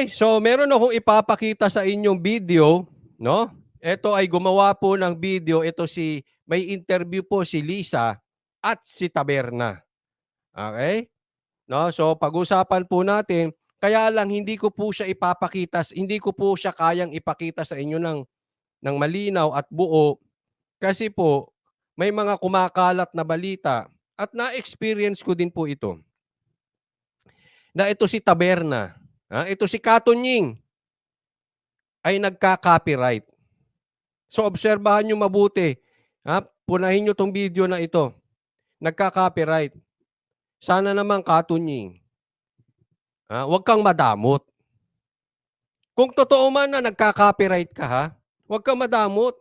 So meron akong ipapakita sa inyong video, no? Ito ay gumawa po ng video, may interview po si Lisa at si Taberna. Okay? No? So pag-usapan po natin, kaya lang hindi ko po siya kayang ipakita sa inyo ng malinaw at buo kasi po may mga kumakalat na balita at na-experience ko din po ito. Na ito si Taberna, ito si Katunying ay nagka-copyright. So obserbahan nyo mabuti. Punahin nyo tong video na ito. Nagka-copyright. Sana naman Katunying. Huwag kang madamot. Kung totoo man na nagka-copyright ka, huwag kang madamot.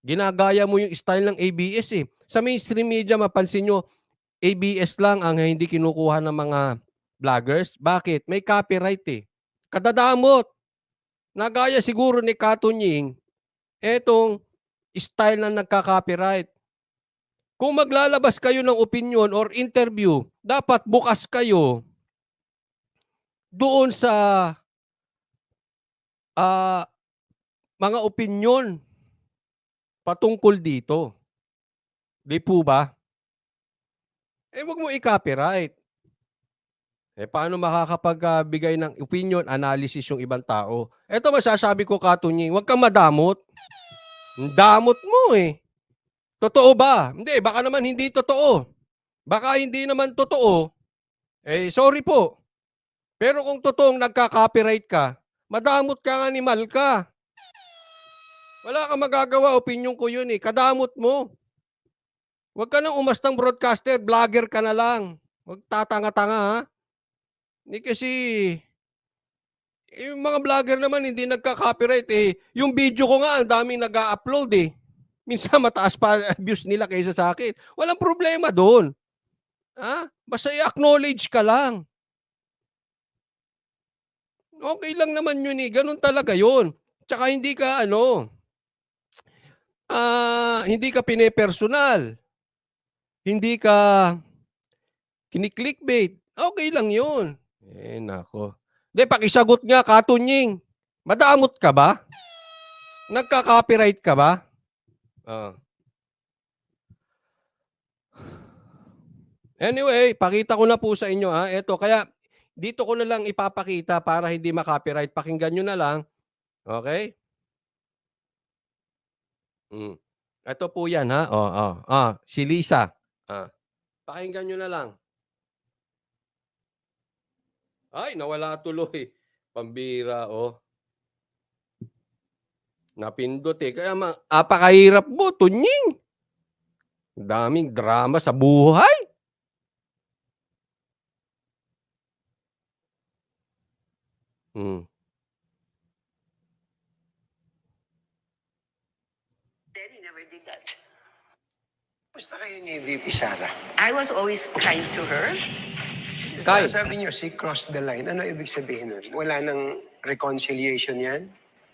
Ginagaya mo yung style ng ABS eh. Sa mainstream media, mapansin nyo, ABS lang ang hindi kinukuha ng mga vloggers. Bakit? May copyright eh. Kadadamot. Nagaya siguro ni Katunying, etong style na nagka-copyright. Kung maglalabas kayo ng opinion or interview, dapat bukas kayo doon sa mga opinion patungkol dito. Di po ba? Huwag mo i-copyright. Paano makakapagbigay ng opinion, analysis yung ibang tao? Ito masasabi ko, Katunying, huwag kang madamot. Damot mo eh. Totoo ba? Hindi, baka naman hindi totoo. Baka hindi naman totoo. Sorry po. Pero kung totoong nagka-copyright ka, madamot ka, animal ka. Wala kang magagawa, opinion ko yun eh. Kadamot mo. Huwag ka nang umastang broadcaster, vlogger ka na lang. Huwag tatanga-tanga ha. Hindi kasi, yung mga vlogger naman hindi nagka-copyright eh. Yung video ko nga, ang daming nag-upload eh. Minsan mataas pa views nila kaysa sa akin. Walang problema doon. Basta i-acknowledge ka lang. Okay lang naman yun eh. Ganun talaga yun. Tsaka hindi ka hindi ka pine-personal. Hindi ka kini-clickbait. Okay lang yun. Nako. Hindi, pakisagot nga, Katunying. Madamot ka ba? Nagka-copyright ka ba? Anyway, pakita ko na po sa inyo Ito, kaya dito ko na lang ipapakita para hindi ma-copyright. Pakinggan nyo na lang. Okay? Ito po yan si Lisa. Pakinggan nyo na lang. Ay, nawala tuloy. Pambira, Napindot eh. Kaya apakahirap mo, Tunying. Daming drama sa buhay. Danny never did that. Basta kayo ni VP Sara. I was always kind to her. Kind. Sabi niyo, she crossed the line. Ano ibig sabihin nun? Wala nang reconciliation yan?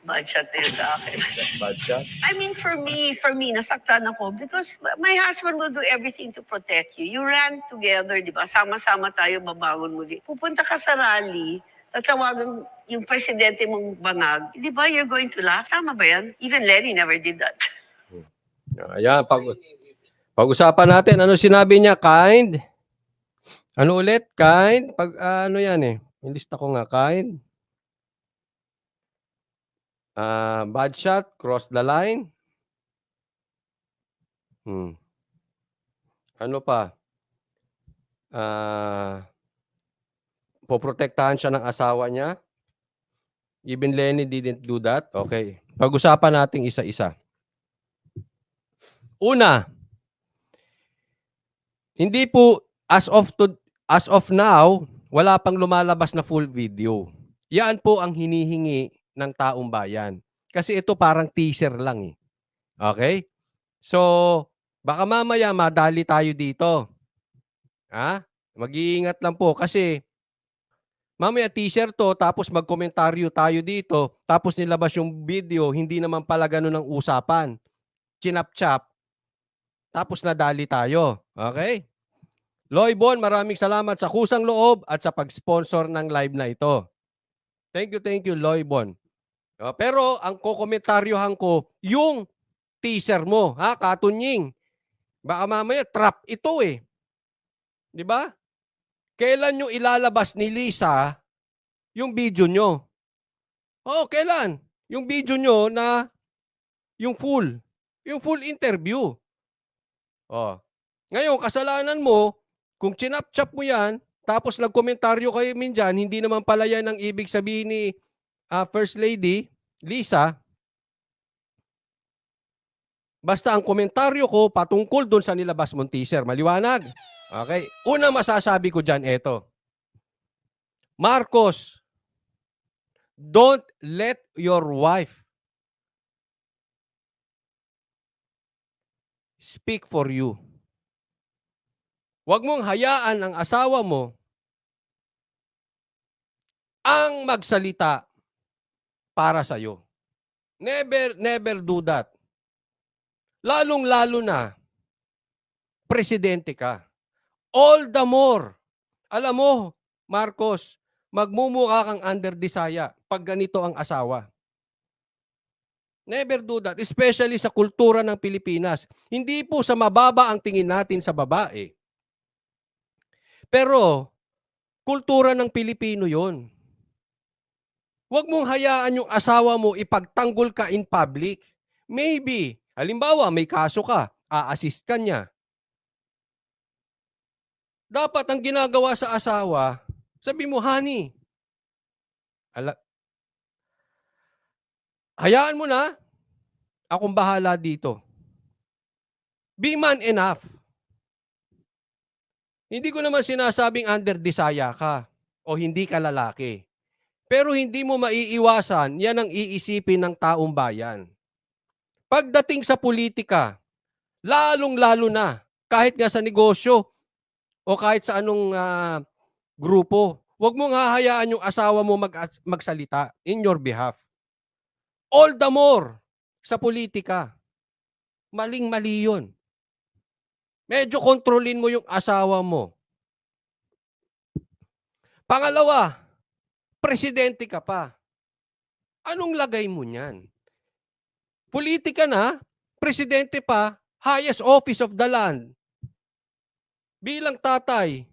Bad shot na yun sa akin. Bad shot. I mean, for me, nasaktan ako because my husband will do everything to protect you. You ran together, di ba? Sama-sama tayo babangon muli. Pupunta ka sa rally, tatawagan yung presidente mong bangag. Di ba, you're going to laugh? Tama ba yan? Even Lenny never did that. Ayan, pag-usapan natin. Ano sinabi niya? Kind? Ano ulit? Kind? Ano yan eh? Ilista ko nga, kind. Bad shot, cross the line. Ano pa? Poprotektahan siya ng asawa niya. Even Lenny didn't do that. Okay. Pag-usapan natin isa-isa. Una, hindi po as of now, wala pang lumalabas na full video. Yan po ang hinihingi ng taong bayan. Kasi ito parang teaser lang eh. Okay? So, baka mamaya madali tayo dito. Mag-iingat lang po kasi mamaya teaser to tapos magkomentaryo tayo dito tapos nilabas yung video, hindi naman pala ganun ang usapan. Chinap-chap. Tapos nadali tayo. Okay? Loy Bon, maraming salamat sa kusang loob at sa pag-sponsor ng live na ito. Thank you, Loybon. Pero ang kokomentaryohan ko, yung teaser mo, ha, Katunying. Baka mamaya trap ito eh. 'Di ba? Kailan nyo ilalabas ni Lisa yung video nyo? Kailan? Yung video nyo na yung full interview. Oh. Ngayon, kasalanan mo, kung chinap-chap mo yan, tapos nagkomentaryo kayo minsan, hindi naman pala yan ang ibig sabihin ni First Lady, Lisa. Basta ang komentaryo ko patungkol doon sa nilabas mong teaser. Maliwanag? Okay. Una masasabi ko dyan, eto. Marcos, don't let your wife speak for you. Huwag mong hayaan ang asawa mo ang magsalita para sa'yo. Never do that. Lalong-lalo na, presidente ka. All the more. Alam mo, Marcos, magmumukha kang under Disaya pag ganito ang asawa. Never do that, especially sa kultura ng Pilipinas. Hindi po sa mababa ang tingin natin sa babae. Pero, kultura ng Pilipino yon. Huwag mong hayaan yung asawa mo ipagtanggol ka in public. Maybe, halimbawa may kaso ka, a-assist ka niya. Dapat ang ginagawa sa asawa, sabi mo, honey, hayaan mo na, akong bahala dito. Be man enough. Hindi ko naman sinasabing under Disaya ka o hindi ka lalaki. Pero hindi mo maiiwasan, yan ang iisipin ng taong bayan. Pagdating sa politika, lalong-lalo na, kahit nga sa negosyo o kahit sa anong grupo, huwag mong hahayaan yung asawa mo magsalita in your behalf. All the more sa politika. Maling-mali yun. Medyo kontrolin mo yung asawa mo. Pangalawa, presidente ka pa. Anong lagay mo niyan? Politika na, presidente pa, highest office of the land. Bilang tatay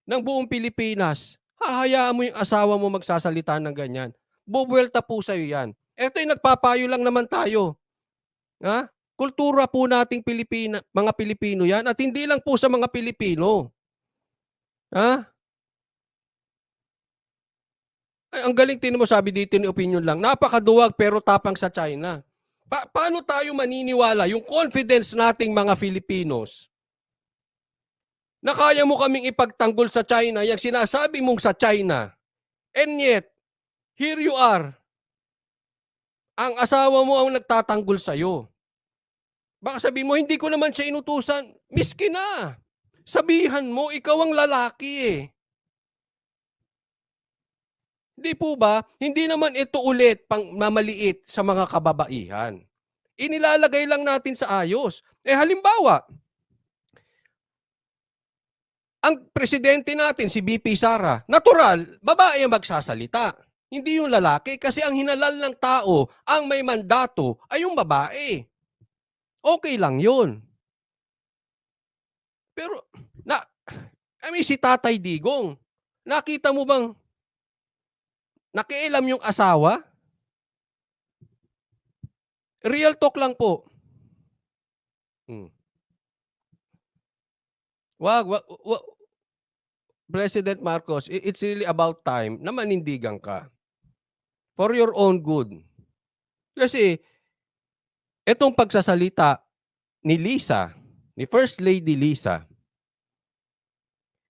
ng buong Pilipinas, hahayaan mo yung asawa mo magsasalita ng ganyan. Bubuelta po sa'yo yan. Ito yung nagpapayo lang naman tayo. Ha? Kultura po nating mga Pilipino yan at hindi lang po sa mga Pilipino. Ha? Ay, ang galing mo sabi dito ni opinion lang. Napakaduwag pero tapang sa China. Paano tayo maniniwala yung confidence nating mga Filipinos na kaya mo kaming ipagtanggol sa China, yung sinasabi mong sa China, and yet, here you are, ang asawa mo ang nagtatanggol sa'yo. Baka sabi mo, hindi ko naman siya inutusan. Miski na. Sabihan mo, ikaw ang lalaki eh. Hindi po ba? Hindi naman ito ulit pang mamaliit sa mga kababaihan. Inilalagay lang natin sa ayos. Halimbawa, ang presidente natin, si BP Sara, natural, babae ang magsasalita. Hindi yung lalaki kasi ang hinalal ng tao, ang may mandato ay yung babae. Okay lang yun. Pero, si Tatay Digong, nakita mo bang nakialam yung asawa? Real talk lang po. Wag, President Marcos, it's really about time na manindigan ka. For your own good. Kasi, itong pagsasalita ni Lisa, ni First Lady Lisa,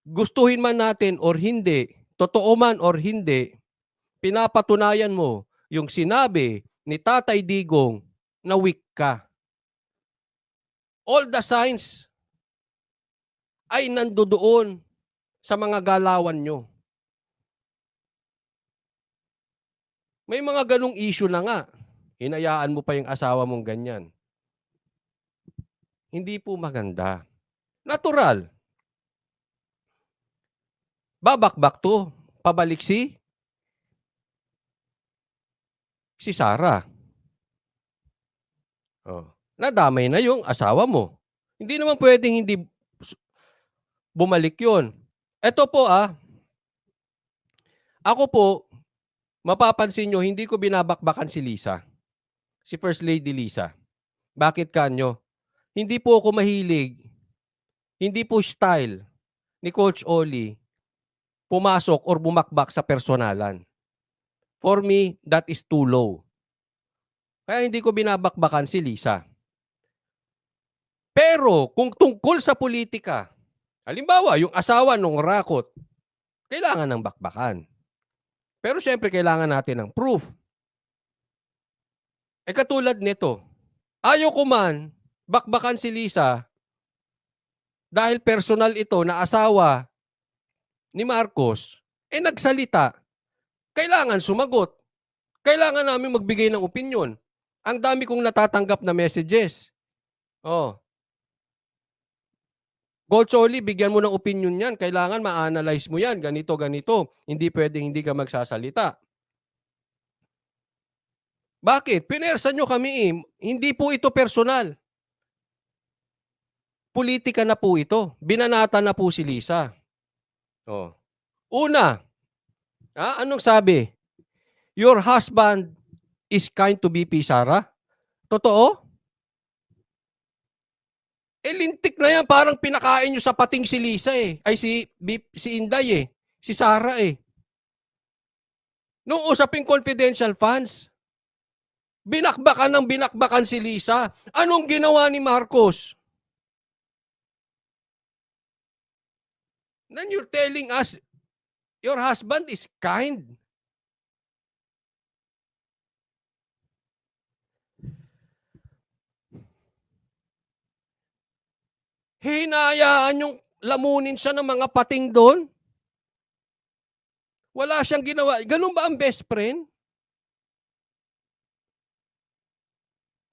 gustuhin man natin or hindi, totoo man or hindi, pinapatunayan mo yung sinabi ni Tatay Digong na weak ka. All the signs ay nandoon sa mga galawan nyo. May mga ganong issue na nga. Hinayaan mo pa yung asawa mong ganyan. Hindi po maganda. Natural. Babakbak to. Pabalik si si Sarah. Oh, nadamay na yung asawa mo. Hindi naman pwedeng hindi bumalik yun. Eto po ako po, mapapansin nyo, hindi ko binabakbakan si Lisa. Si First Lady Lisa. Bakit kanyo? Hindi po ako mahilig, hindi po style ni Coach Oli pumasok or bumakbak sa personalan. For me, that is too low. Kaya hindi ko binabakbakan si Lisa. Pero kung tungkol sa politika, halimbawa yung asawa nung Rakot, kailangan ng bakbakan. Pero syempre kailangan natin ng proof. Katulad nito, ayaw ko man bakbakan si Lisa dahil personal ito na asawa ni Marcos, nagsalita. Kailangan sumagot. Kailangan namin magbigay ng opinion. Ang dami kong natatanggap na messages. Coach Oli, bigyan mo ng opinion yan. Kailangan ma-analyze mo yan. Ganito, ganito. Hindi pwedeng hindi ka magsasalita. Bakit? Pinersa nyo kami. Hindi po ito personal. Politika na po ito. Binanata na po si Lisa. Una, anong sabi? Your husband is kind to BP, Sarah? Totoo? Lintik na yan. Parang pinakain nyo sa pating si Lisa Ay, si Inday Si Sarah Nung usaping confidential funds, binakbakan si Lisa. Anong ginawa ni Marcos? Then you're telling us, your husband is kind. Hinayaan yung lamunin siya ng mga pating doon? Wala siyang ginawa. Ganun ba ang best friend?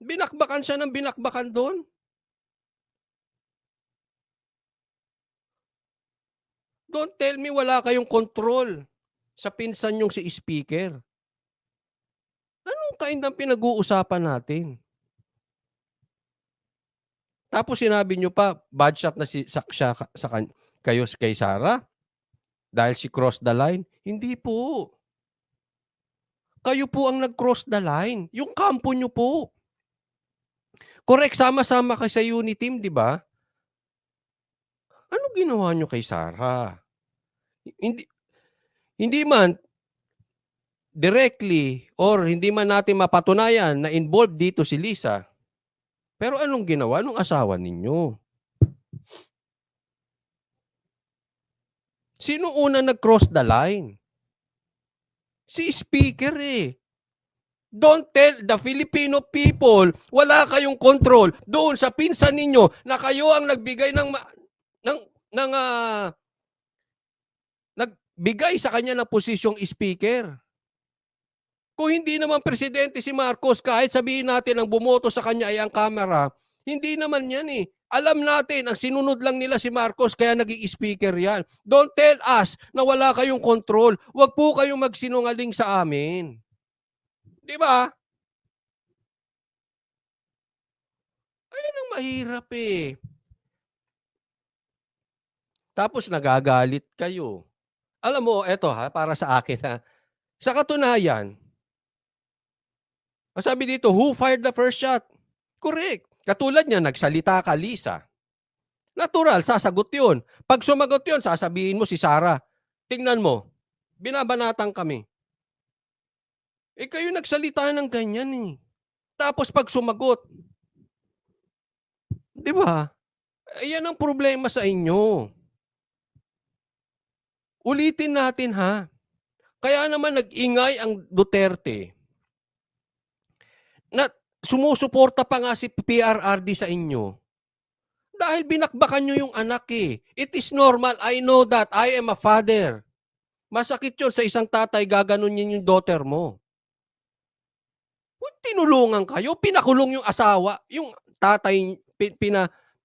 Binakbakan siya ng binakbakan doon? Don't tell me wala kayong control sa pinsan yung si speaker. Anong kind ng pinag-uusapan natin? Tapos sinabi nyo pa, bad shot na kayo kay Sarah? Dahil si cross the line? Hindi po. Kayo po ang nag-cross the line. Yung kampo nyo po. Correct, sama-sama kayo sa unit team, di ba? Ano ginawa nyo kay Sarah? Hindi man directly or hindi man natin mapatunayan na involved dito si Lisa. Pero anong ginawa nung asawa ninyo? Sino una nag-cross the line? Si speaker Don't tell the Filipino people wala kayong control doon sa pinsan ninyo na kayo ang nagbigay nagbigay sa kanya ng posisyong speaker. Kung hindi naman presidente si Marcos, kahit sabihin natin ang bumoto sa kanya ay ang Kamara, hindi naman yan Alam natin, ang sinunod lang nila si Marcos kaya naging speaker yan. Don't tell us na wala kayong control. Huwag po kayong magsinungaling sa amin. Di ba? Ayun ang mahirap Tapos nagagalit kayo. Alam mo, eto para sa akin Sa katunayan, sabi dito, who fired the first shot? Correct. Katulad niya, nagsalita ka, Lisa. Natural, sasagot yun. Pag sumagot yun, sasabihin mo si Sarah. Tingnan mo, binabanatan kami. Kayo nagsalita ng ganyan Tapos pag sumagot, di ba? Yan ang problema sa inyo. Ulitin natin Kaya naman nag-ingay ang Duterte na sumusuporta pa nga si PRRD sa inyo. Dahil binakbakan nyo yung anak It is normal. I know that. I am a father. Masakit yun sa isang tatay, gaganunin yung daughter mo. Tinulungan kayo, pinakulong yung asawa, yung tatay,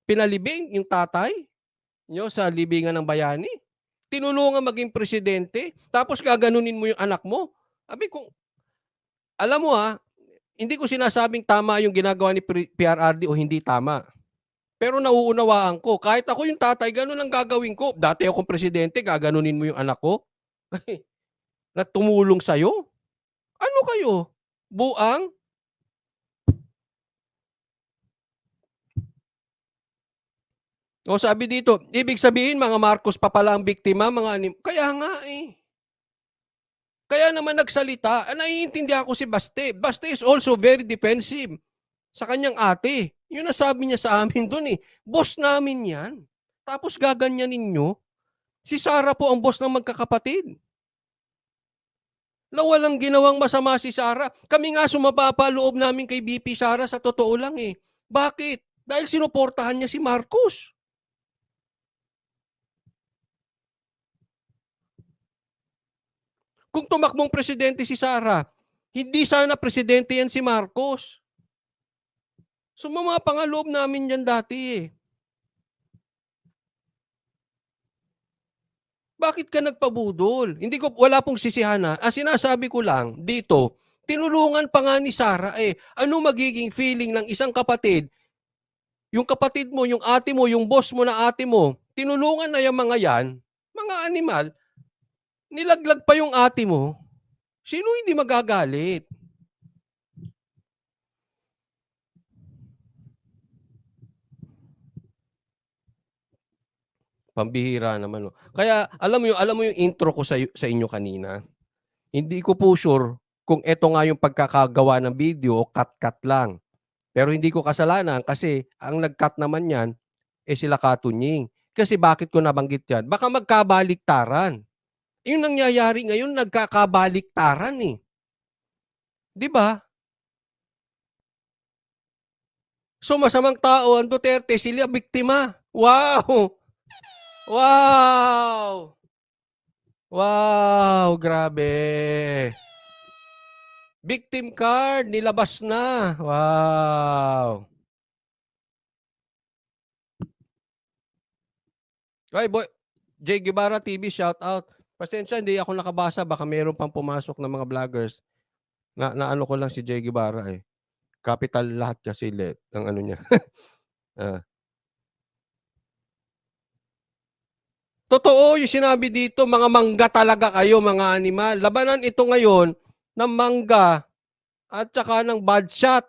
pinalibing yung tatay nyo sa libingan ng bayani. Tinulungan maging presidente, tapos gaganunin mo yung anak mo. Sabi kung Alam mo hindi ko sinasabing tama yung ginagawa ni PRRD o hindi tama. Pero nauunawaan ko, kahit ako yung tatay, ganun ang gagawin ko. Dati akong presidente, gaganunin mo yung anak ko na tumulong sa'yo? Ano kayo? Buang? O sabi dito, ibig sabihin mga Marcos pa pala ang biktima, kaya nga eh. Kaya naman nagsalita, naiintindihan ko si Baste. Baste is also very defensive sa kanyang ate. Yun ang sabi niya sa amin doon eh. Boss namin yan. Tapos gaganyanin nyo. Si Sara po ang boss ng magkakapatid. Na walang ginawang masama si Sara. Kami nga sumababa loob namin kay BP Sara sa totoo lang eh. Bakit? Dahil sinuportahan niya si Marcos. Kung tumakbong presidente si Sara, hindi sana presidente yan si Marcos. Sumama pa nga loob namin yan dati eh. Bakit ka nagpabudol? Wala pong sisihan sinasabi ko lang dito, tinulungan pa nga ni Sara eh. Ano magiging feeling ng isang kapatid? Yung kapatid mo, yung ate mo, yung boss mo na ate mo, tinulungan na yung mga yan, mga animal, nilaglag pa yung ate mo. Sino hindi magagalit? Pambihira naman. Kaya alam mo yung intro ko sa inyo kanina. Hindi ko po sure kung ito nga yung pagkakagawa ng video o cut-cut lang. Pero hindi ko kasalanan kasi ang nag-cut naman yan sila Katunying. Kasi bakit ko nabanggit yan? Baka magkabaliktaran. Yung nangyayari ngayon, nagkakabaliktaran eh. 'Di ba? So masamang tao ang Duterte, sila biktima. Wow! Wow! Wow, grabe. Victim card, nilabas na. Wow. Ay, boy. Jay Guevara TV, shout out. Pasensya, hindi ako nakabasa. Baka mayroon pang pumasok na mga vloggers. Na ano ko lang si Jay Guevara eh. Capital lahat kasi ng ano niya. Totoo yung sinabi dito, mga mangga talaga kayo, mga animal. Labanan ito ngayon ng mangga at saka ng bad shot.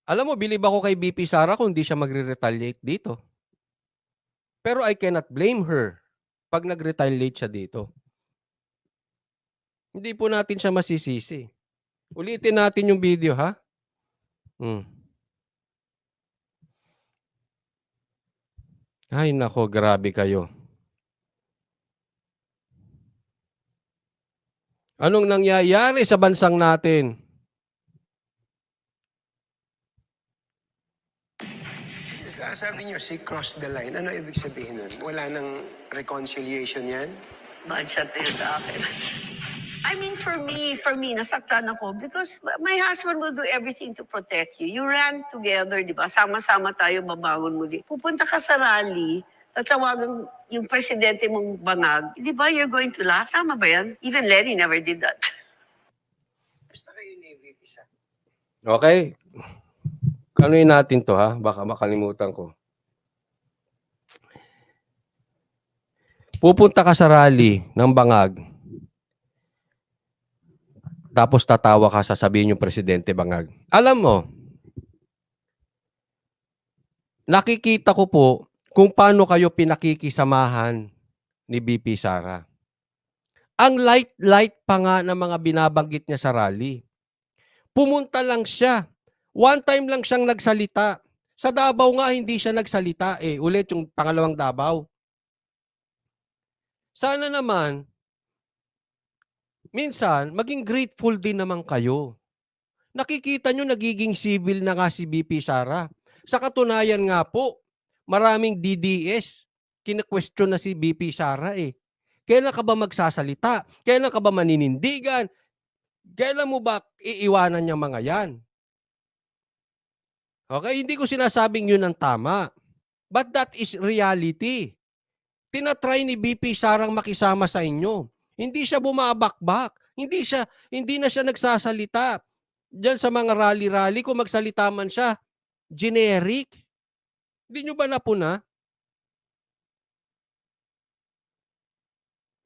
Alam mo, bilib ako kay BP Sara kung hindi siya magre-retaliate dito. Pero I cannot blame her pag nag-retaliate siya dito. Hindi po natin siya masisisi. Ulitin natin yung video, ha? Ay, nako, grabe kayo. Anong nangyayari sa bansang natin? Sabi niyo, she crossed the line. Ano ibig sabihin nun? Wala nang reconciliation yan? Bad shot na yun sa akin. I mean, for me, nasaktan ako because my husband will do everything to protect you. You ran together, di ba? Sama-sama tayo babangon muli. Pupunta ka sa rally, tatawagan yung presidente mong bangag. Di ba, you're going to laugh? Tama ba yan? Even Lenny never did that. Basta kayo ni VP Sara. Okay? Kanuin natin to, ha? Baka makalimutan ko. Pupunta ka sa rally ng bangag. Tapos tatawa ka, sasabihin yung presidente bangag. Alam mo, nakikita ko po kung paano kayo pinakikisamahan ni BP Sara. Ang light pa nga ng mga binabanggit niya sa rally. Pumunta lang siya. One time lang siyang nagsalita. Sa Davao nga hindi siya nagsalita eh. Ulit yung pangalawang Davao. Sana naman, minsan, maging grateful din naman kayo. Nakikita nyo nagiging civil na nga si BP Sara. Sa katunayan nga po, maraming DDS, kina-question na si BP Sara eh. Kailan ka ba magsasalita? Kailan ka ba maninindigan? Kailan mo ba iiwanan yung mga yan? Okay, hindi ko sinasabing yun ang tama. But that is reality. Tinatry ni BP Sarang makisama sa inyo. Hindi siya bumabakbak. Hindi na siya nagsasalita. Diyan sa mga rally-rally, kung magsalita man siya, generic. Hindi nyo ba napuna?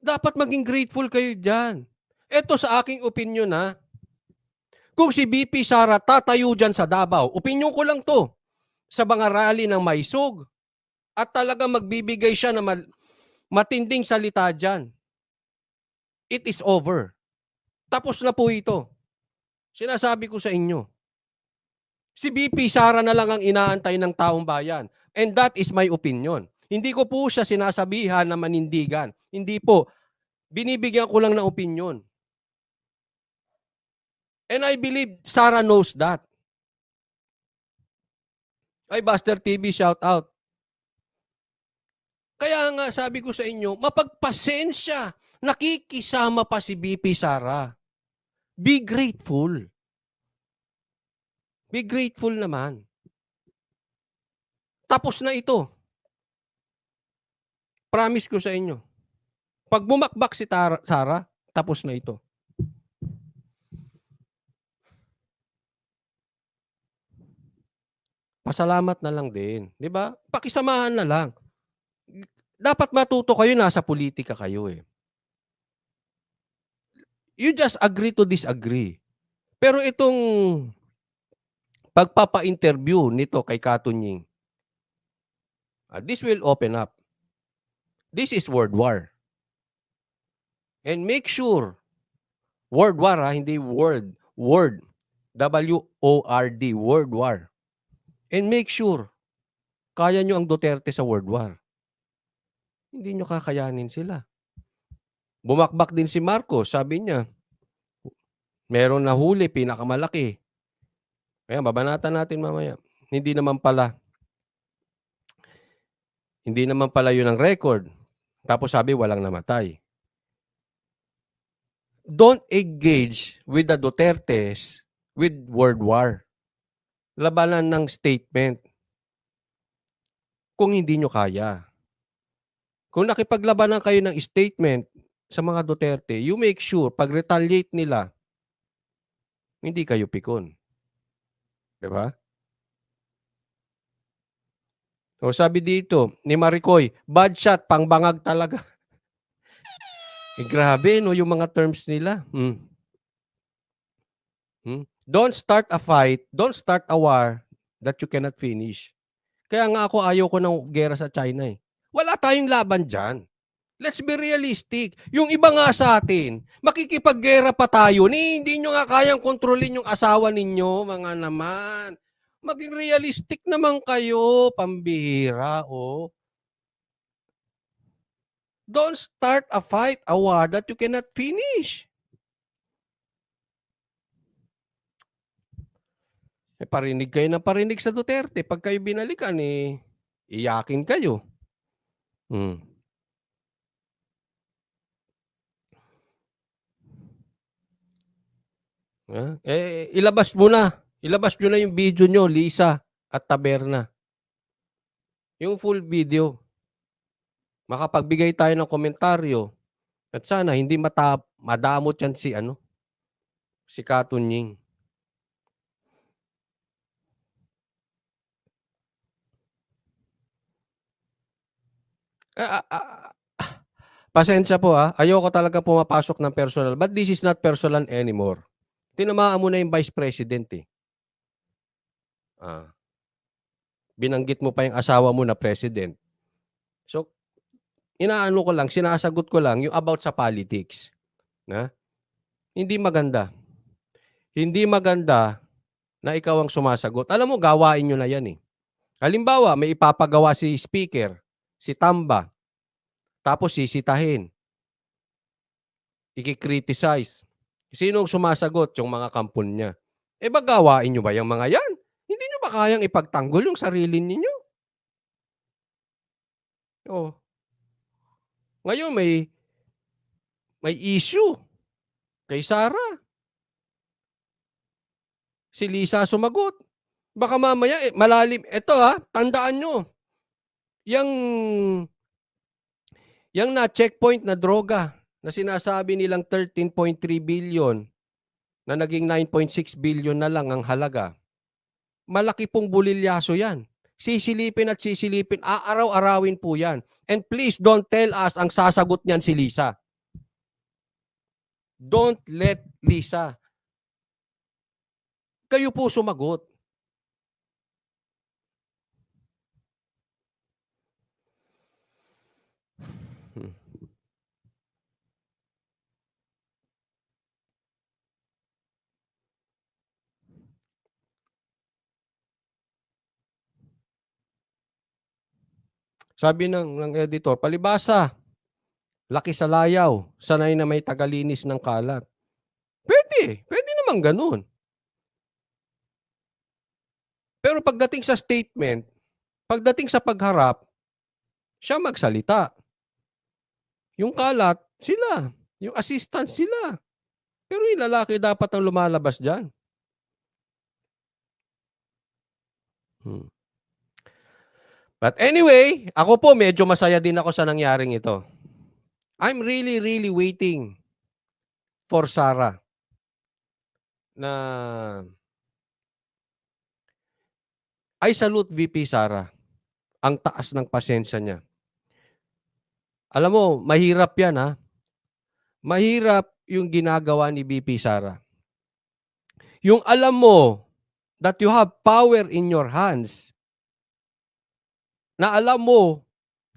Dapat maging grateful kayo diyan. Ito sa aking opinion ha. Kung si BP Sara tatayo dyan sa Davao, opinion ko lang to, sa mga rally ng Maisog, at talagang magbibigay siya ng matinding salita dyan, it is over. Tapos na po ito. Sinasabi ko sa inyo. Si BP Sara na lang ang inaantay ng taong bayan. And that is my opinion. Hindi ko po siya sinasabihan na manindigan. Hindi po. Binibigyan ko lang ng opinion. And I believe Sara knows that. Ay, Buster TV, shout out. Kaya nga sabi ko sa inyo, mapagpasensya. Nakikisama pa si BP Sara. Be grateful. Be grateful naman. Tapos na ito. Promise ko sa inyo. Pag bumakbak si Sara, tapos na ito. Pasalamat na lang din. Di ba? Pakisamahan na lang. Dapat matuto kayo, nasa politika kayo eh. You just agree to disagree. Pero itong pagpapa-interview nito kay Katunying, this will open up. This is World War. And make sure, World War hindi word, word, W-O-R-D, World War. And make sure, kaya nyo ang Duterte sa World War. Hindi nyo kakayanin sila. Bumakbak din si Marcos, sabi niya, meron na huli, pinakamalaki. Kaya babanatan natin mamaya. Hindi naman pala yun ang record. Tapos sabi, walang namatay. Don't engage with the Dutertes with World War. Labanan ng statement. Kung hindi nyo kaya. Kung nakipaglabanan kayo ng statement sa mga Duterte, you make sure, pag retaliate nila, hindi kayo pikon. Diba? O sabi dito, ni Maricoy, bad shot, pangbangag talaga. Grabe, no, yung mga terms nila. Don't start a fight, don't start a war that you cannot finish. Kaya nga ako ayaw ko ng gera sa China eh. Wala tayong laban dyan. Let's be realistic. Yung iba nga sa atin, makikipaggera pa tayo, hindi nyo nga kayang kontrolin yung asawa ninyo, mga naman. Maging realistic naman kayo, pambihira, oh. Don't start a fight, a war that you cannot finish. Parinig kayo ng parinig sa Duterte. Pag kayo binalikan, iyakin kayo. Ilabas mo na. Ilabas nyo na yung video nyo, Lisa at Taberna. Yung full video. Makapagbigay tayo ng komentaryo. At sana hindi madamot yan si Katunying. Pasensya po ayoko talaga pumapasok ng personal. But this is not personal anymore. Tinamaan mo na yung Vice President eh. Binanggit mo pa yung asawa mo na President. So, inaano ko lang, sinasagot ko lang yung about sa politics. Hindi maganda. Hindi maganda na ikaw ang sumasagot. Alam mo, gawain nyo na yan eh. Halimbawa, may ipapagawa si Speaker, si Tamba, tapos sisitahin. I-criticize. Sinong sumasagot? Yung mga kampon niya. Gawain nyo ba yung mga yan? Hindi nyo ba kayang ipagtanggol yung sarili ninyo? Ngayon may issue kay Sara. Si Lisa sumagot. Baka mamaya malalim. Ito tandaan nyo. Yang na checkpoint na droga na sinasabi nilang 13.3 billion na naging 9.6 billion na lang ang halaga, malaki pong bulilyaso yan. Sisilipin at sisilipin, aaraw-arawin po yan. And please don't tell us ang sasagot niyan si Lisa. Don't let Lisa. Kayo po sumagot. Sabi ng editor, palibasa, laki sa layaw, sanay na may tagalinis ng kalat. Pwede naman ganun. Pero pagdating sa statement, pagdating sa pagharap, siya magsalita. Yung kalat, sila. Yung assistant, sila. Pero yung lalaki dapat ang lumalabas dyan. But anyway, ako po medyo masaya din ako sa nangyaring ito. I'm really, really waiting for Sarah na I salute VP Sara. Ang taas ng pasensya niya. Alam mo, mahirap yan ha. Mahirap yung ginagawa ni VP Sara. Yung alam mo that you have power in your hands, na alam mo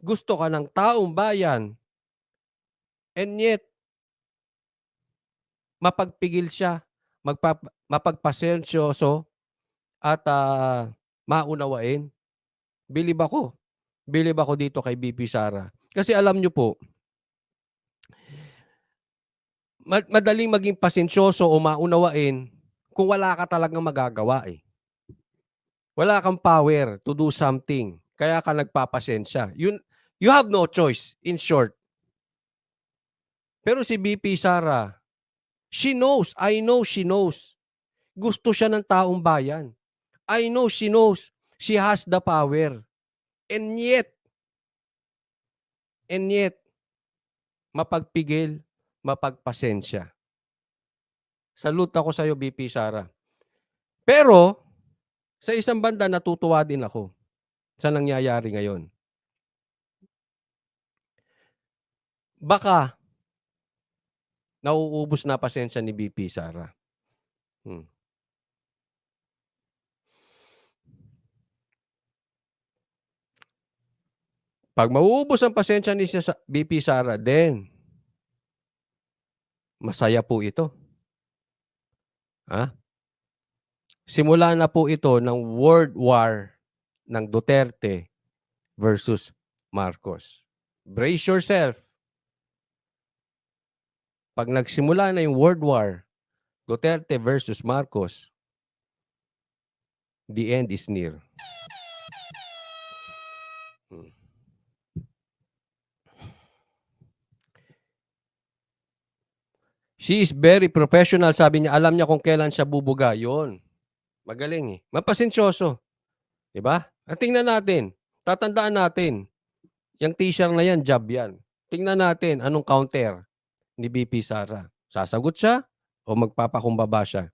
gusto ka ng taong bayan, and yet mapagpigil siya, mapagpasensyoso at maunawain. Bilib ako. Bilib ako dito kay VP Sara. Kasi alam nyo po, madaling maging pasensyoso o maunawain kung wala ka talagang magagawa eh. Wala kang power to do something. Kaya ka nagpapasensya. You have no choice, in short. Pero si VP Sara, she knows, I know she knows. Gusto siya ng taong bayan. I know she knows. She has the power. And yet, mapagpigil, mapagpasensya. Salute ako sa iyo, VP Sara. Pero, sa isang banda, natutuwa din ako sa nangyayari ngayon. Baka, nauubos na pasensya ni VP Sara. Pag mauubos ang pasensya ni VP Sara, then, masaya po ito. Simula na po ito ng world war ng Duterte versus Marcos. Brace yourself. Pag nagsimula na yung world war, Duterte versus Marcos, the end is near. She is very professional, sabi niya. Alam niya kung kailan siya bubuga. Yun. Magaling eh. Mapasensyoso. Diba? At tingnan natin. Tatandaan natin. Yung t-shirt na yan, job yan. Tingnan natin anong counter ni VP Sara. Sasagot siya o magpapakumbaba siya?